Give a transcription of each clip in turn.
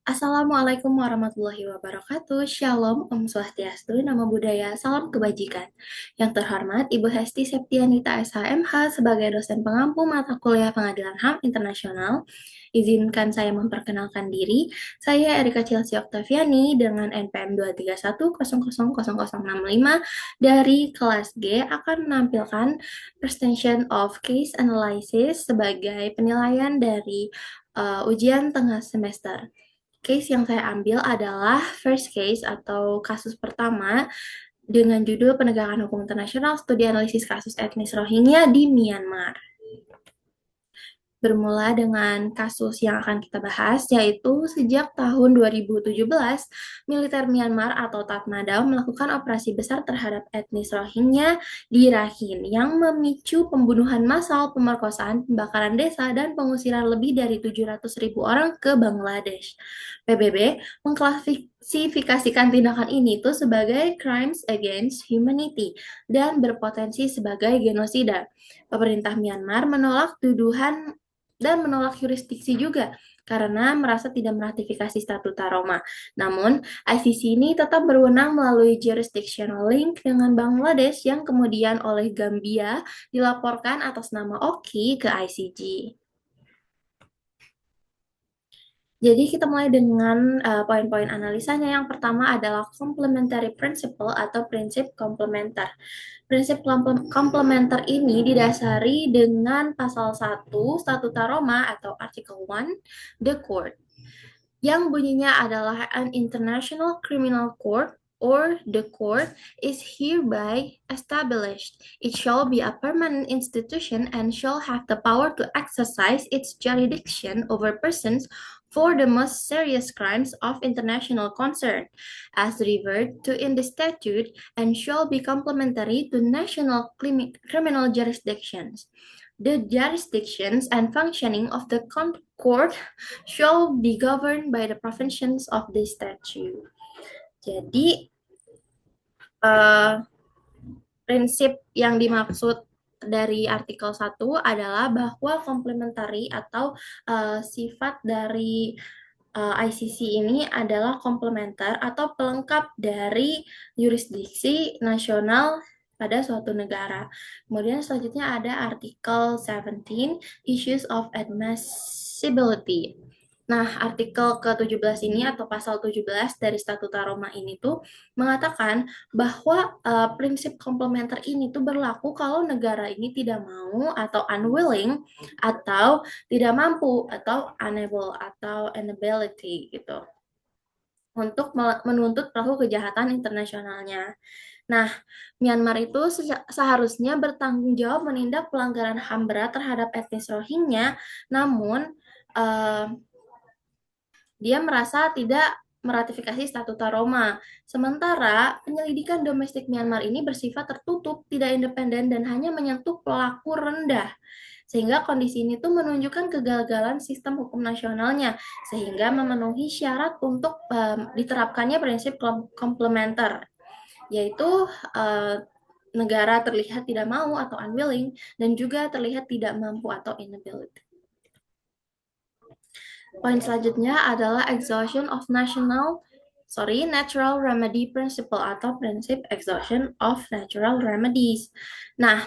Assalamualaikum warahmatullahi wabarakatuh. Shalom, Om Swastiastu, Namo Buddhaya, Salam Kebajikan. Yang terhormat Ibu Hesti Septianita SHMH sebagai dosen pengampu mata kuliah Pengadilan HAM Internasional. Izinkan saya memperkenalkan diri. Saya Erika Chelsea Oktaviani dengan NPM 231000065 dari kelas G akan menampilkan presentation of case analysis sebagai penilaian dari ujian tengah semester. Case yang saya ambil adalah first case atau kasus pertama dengan judul Penegakan Hukum Internasional Studi Analisis Kasus Etnis Rohingya di Myanmar. Bermula dengan kasus yang akan kita bahas, yaitu sejak tahun 2017, militer Myanmar atau Tatmadaw melakukan operasi besar terhadap etnis Rohingya di Rakhine yang memicu pembunuhan massal, pemerkosaan, pembakaran desa, dan pengusiran lebih dari 700.000 orang ke Bangladesh. PBB mengklasifikasikan tindakan ini tuh sebagai crimes against humanity dan berpotensi sebagai genosida. Pemerintah Myanmar menolak tuduhan dan menolak yurisdiksi juga karena merasa tidak meratifikasi Statuta Roma. Namun, ICC ini tetap berwenang melalui jurisdictional link dengan Bangladesh yang kemudian oleh Gambia dilaporkan atas nama Oki ke ICJ. Jadi kita mulai dengan poin-poin analisanya. Yang pertama adalah complementary principle atau prinsip komplementer. Prinsip komplementer ini didasari dengan pasal 1 Statuta Roma atau Article 1 The Court yang bunyinya adalah an international criminal court or the court is hereby established. It shall be a permanent institution and shall have the power to exercise its jurisdiction over persons for the most serious crimes of international concern, as referred to in the statute, and shall be complementary to national criminal jurisdictions. The jurisdictions and functioning of the court shall be governed by the provisions of the statute. Jadi, prinsip yang dimaksud dari artikel 1 adalah bahwa komplementari atau sifat dari ICC ini adalah komplementer atau pelengkap dari yurisdiksi nasional pada suatu negara. Kemudian selanjutnya ada artikel 17, Issues of Admissibility. Nah, artikel ke-17 ini atau pasal 17 dari Statuta Roma ini tuh mengatakan bahwa prinsip komplementer ini tuh berlaku kalau negara ini tidak mau atau unwilling atau tidak mampu atau unable atau inability gitu untuk menuntut pelaku kejahatan internasionalnya. Nah, Myanmar itu seharusnya bertanggung jawab menindak pelanggaran HAM berat terhadap etnis Rohingya, namun dia merasa tidak meratifikasi Statuta Roma. Sementara penyelidikan domestik Myanmar ini bersifat tertutup, tidak independen, dan hanya menyentuh pelaku rendah. Sehingga kondisi ini tuh menunjukkan kegagalan sistem hukum nasionalnya, sehingga memenuhi syarat untuk diterapkannya prinsip komplementer, yaitu negara terlihat tidak mau atau unwilling, dan juga terlihat tidak mampu atau inability. Poin selanjutnya adalah exhaustion of natural remedy principle atau prinsip exhaustion of natural remedies. Nah,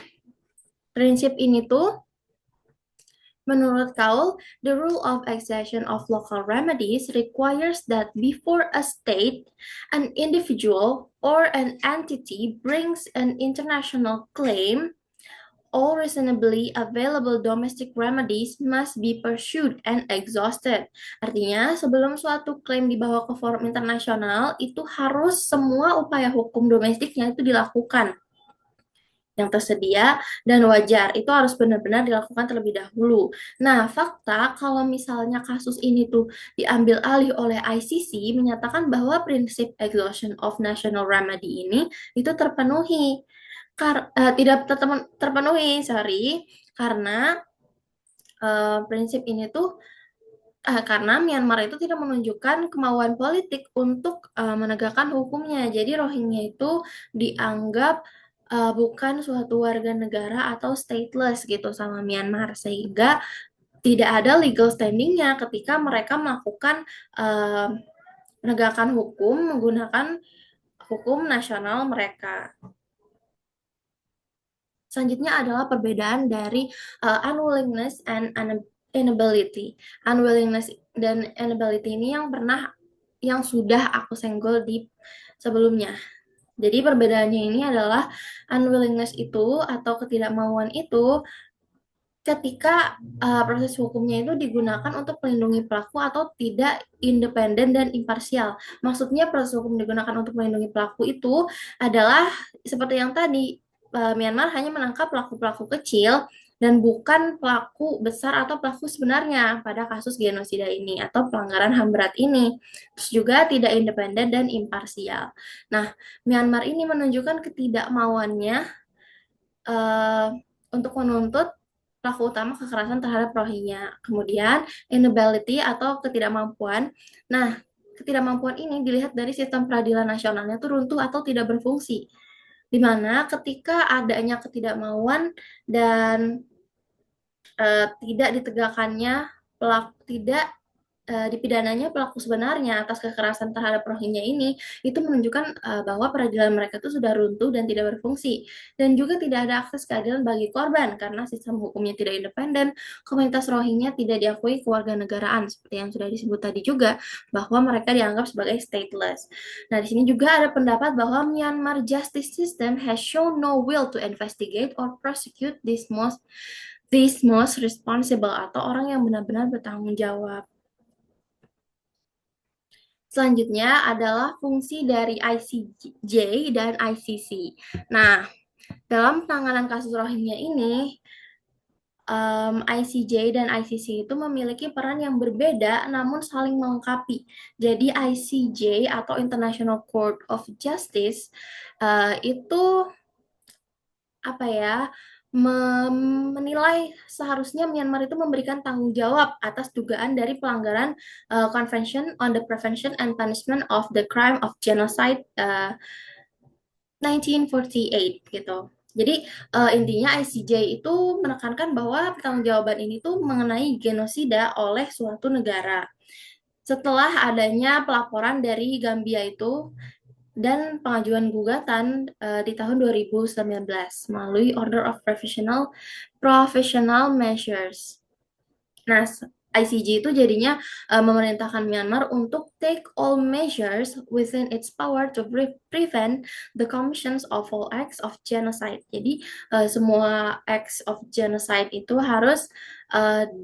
prinsip ini tuh menurut Kaul, the rule of exhaustion of local remedies requires that before a state, an individual, or an entity brings an international claim, all reasonably available domestic remedies must be pursued and exhausted. Artinya, sebelum suatu klaim dibawa ke forum internasional, itu harus semua upaya hukum domestiknya itu dilakukan yang tersedia dan wajar. Itu harus benar-benar dilakukan terlebih dahulu. Nah, fakta kalau misalnya kasus ini tuh diambil alih oleh ICC menyatakan bahwa prinsip exhaustion of national remedy ini itu terpenuhi. Tidak terpenuhi, karena prinsip ini tuh karena Myanmar itu tidak menunjukkan kemauan politik untuk menegakkan hukumnya. Jadi Rohingya itu dianggap bukan suatu warga negara atau stateless gitu sama Myanmar, sehingga tidak ada legal standing-nya ketika mereka melakukan penegakan hukum menggunakan hukum nasional mereka. Selanjutnya adalah perbedaan dari unwillingness and inability. Unwillingness dan inability ini yang sudah aku senggol di sebelumnya. Jadi perbedaannya ini adalah unwillingness itu atau ketidakmauan itu ketika proses hukumnya itu digunakan untuk melindungi pelaku atau tidak independen dan imparsial. Maksudnya proses hukum digunakan untuk melindungi pelaku itu adalah seperti yang tadi, Myanmar hanya menangkap pelaku-pelaku kecil dan bukan pelaku besar atau pelaku sebenarnya pada kasus genosida ini atau pelanggaran HAM berat ini. Terus juga tidak independen dan imparsial. Nah, Myanmar ini menunjukkan ketidakmauannya uh, untuk menuntut pelaku utama kekerasan terhadap Rohingya. Kemudian, inability atau ketidakmampuan. Nah, ketidakmampuan ini dilihat dari sistem peradilan nasionalnya itu runtuh atau tidak berfungsi. Di mana ketika adanya ketidakmauan dan tidak ditegakkannya pelaku tidak dipidananya pelaku sebenarnya atas kekerasan terhadap Rohingya ini, itu menunjukkan bahwa peradilan mereka itu sudah runtuh dan tidak berfungsi. Dan juga tidak ada akses keadilan bagi korban karena sistem hukumnya tidak independen, komunitas Rohingya tidak diakui kewarganegaraan, seperti yang sudah disebut tadi juga, bahwa mereka dianggap sebagai stateless. Nah, di sini juga ada pendapat bahwa Myanmar justice system has shown no will to investigate or prosecute this most responsible atau orang yang benar-benar bertanggung jawab. Selanjutnya adalah fungsi dari ICJ dan ICC. Nah, dalam penanganan kasus Rohingya ini, ICJ dan ICC itu memiliki peran yang berbeda namun saling melengkapi. Jadi ICJ atau International Court of Justice itu apa ya menilai seharusnya Myanmar itu memberikan tanggung jawab atas dugaan dari pelanggaran Convention on the Prevention and Punishment of the Crime of Genocide 1948 gitu. Jadi intinya ICJ itu menekankan bahwa pertanggungjawaban ini tuh mengenai genosida oleh suatu negara. Setelah adanya pelaporan dari Gambia itu dan pengajuan gugatan di tahun 2019 melalui Order of Professional Measures. Nah, ICJ itu jadinya memerintahkan Myanmar untuk take all measures within its power to prevent the commissions of all acts of genocide. Jadi semua acts of genocide itu harus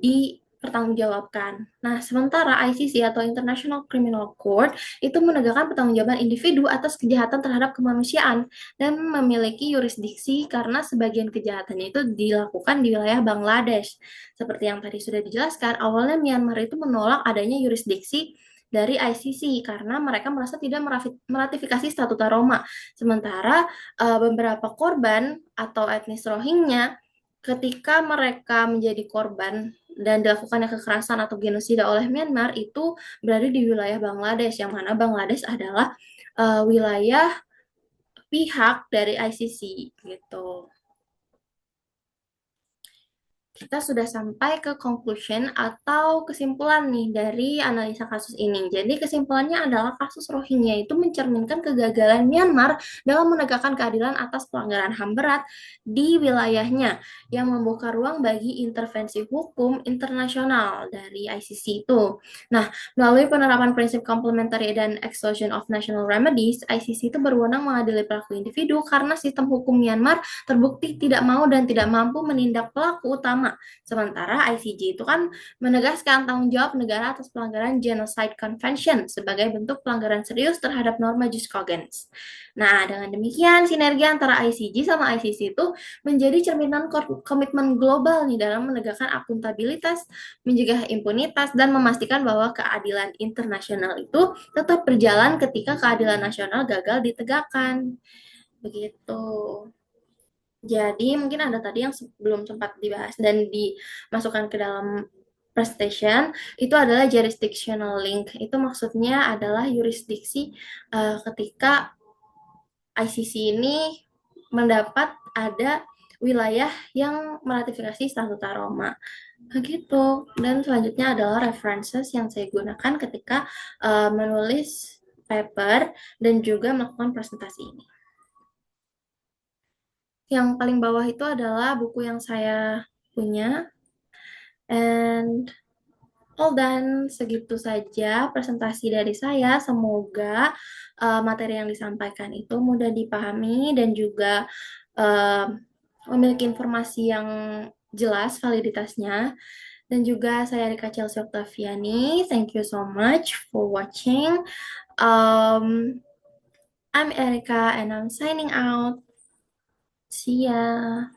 dipertanggungjawabkan. Nah, sementara ICC atau International Criminal Court itu menegakkan pertanggungjawaban individu atas kejahatan terhadap kemanusiaan dan memiliki yurisdiksi karena sebagian kejahatannya itu dilakukan di wilayah Bangladesh. Seperti yang tadi sudah dijelaskan, awalnya Myanmar itu menolak adanya yurisdiksi dari ICC karena mereka merasa tidak meratifikasi Statuta Roma. Sementara beberapa korban atau etnis Rohingya ketika mereka menjadi korban dan dilakukannya kekerasan atau genosida oleh Myanmar itu berada di wilayah Bangladesh, yang mana Bangladesh adalah wilayah pihak dari ICC gitu. Kita sudah sampai ke conclusion atau kesimpulan nih dari analisa kasus ini. Jadi kesimpulannya adalah kasus Rohingya itu mencerminkan kegagalan Myanmar dalam menegakkan keadilan atas pelanggaran HAM berat di wilayahnya yang membuka ruang bagi intervensi hukum internasional dari ICC itu. Nah, melalui penerapan prinsip complementary dan exclusion of national remedies, ICC itu berwenang mengadili pelaku individu karena sistem hukum Myanmar terbukti tidak mau dan tidak mampu menindak pelaku utama. Sementara ICJ itu kan menegaskan tanggung jawab negara atas pelanggaran Genocide Convention sebagai bentuk pelanggaran serius terhadap norma jus cogens. Nah, dengan demikian sinergi antara ICJ sama ICC itu menjadi cerminan komitmen global nih dalam menegakkan akuntabilitas, mencegah impunitas, dan memastikan bahwa keadilan internasional itu tetap berjalan ketika keadilan nasional gagal ditegakkan. Begitu. Jadi mungkin ada tadi yang belum sempat dibahas dan dimasukkan ke dalam presentation, itu adalah jurisdictional link. Itu maksudnya adalah yurisdiksi ketika ICC ini mendapat ada wilayah yang meratifikasi Statuta Roma. Begitu. Dan selanjutnya adalah references yang saya gunakan ketika menulis paper dan juga melakukan presentasi ini. Yang paling bawah itu adalah buku yang saya punya. And all done. Segitu saja presentasi dari saya. Semoga materi yang disampaikan itu mudah dipahami dan juga uh, memiliki informasi yang jelas validitasnya. Dan juga saya Rika Chelsea Octaviani. Thank you so much for watching. Um, I'm Erika and I'm signing out. See ya.